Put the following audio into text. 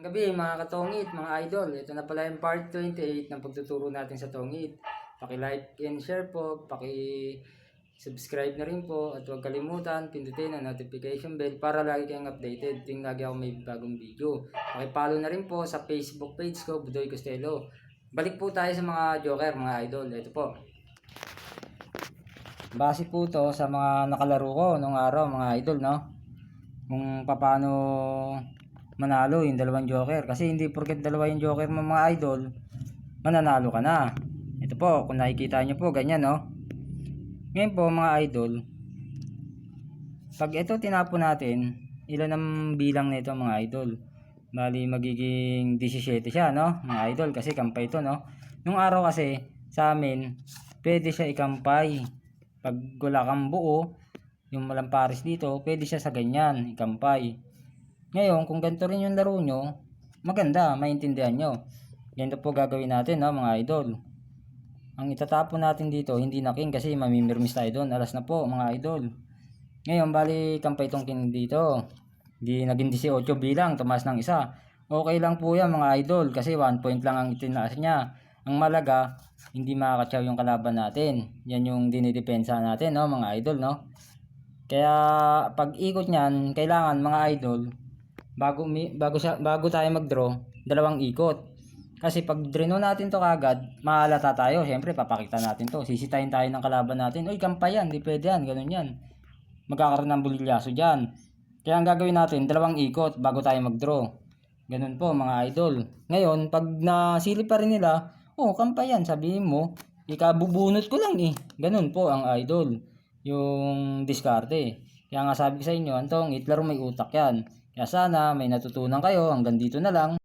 Gabi mga katongit, mga idol. Ito na pala yung part 28 ng pagtuturo natin sa tongit. Paki-like and share po, paki-subscribe na rin po at huwag kalimutan pindutin ang notification bell para lagi kayong updated tuwing lagi ako may bagong video. Paki-follow na rin po sa Facebook page ko, Budoy Costello. Balik po tayo sa mga joker, mga idol. Ito po. Base po to sa mga nakalaro ko nung araw, mga idol, no? Kung paano manalo yung dalawang joker, kasi hindi porket dalawa yung joker mo, mga idol, mananalo ka na. Ito po, kung nakikita nyo po, ganyan, no? Ngayon po, mga idol, pag ito tinapon natin, ilan ang bilang nito, mga idol? Bali magiging 17 siya, no, mga idol, kasi kampay ito, no? Nung araw kasi sa amin, pwede siya ikampay. Pag wala kang buo, yung malamparis dito, pwede siya sa ganyan ikampay. Ngayon, kung ganito rin yung laro nyo, maganda, maintindihan nyo. Ganito po gagawin natin, no, mga idol. Ang itatapon natin dito, hindi na king kasi mamimirmis tayo doon. Alas na po, mga idol. Ngayon, bali, kampay itong king dito. Di naging 18 bilang, tumaas ng isa. Okay lang po yan, mga idol, kasi 1 point lang ang itinaas niya. Ang malaga, hindi makakatsaw yung kalaban natin. Yan yung dinidepensa natin, no, mga idol, no. Kaya, pag ikot niyan, kailangan, mga idol, bago tayo mag-draw, dalawang ikot. Kasi pag dreno natin to kagad, mahalata tayo. Siyempre, papakita natin to. Sisitahin tayo ng kalaban natin. Uy, kampay yan, di pwede yan, ganun yan. Magkakaroon ng bulilyaso dyan. Kaya ang gagawin natin, dalawang ikot bago tayo mag-draw. Ganun po, mga idol. Ngayon, pag nasilip pa rin nila, oh, kampay yan, sabihin mo, ikabubunot ko lang eh. Ganun po ang idol, yung diskarte. Kaya nga sabi ko sa inyo, Antong, itlaro may utak yan. Kaya sana may natutunan kayo. Hanggang dito na lang.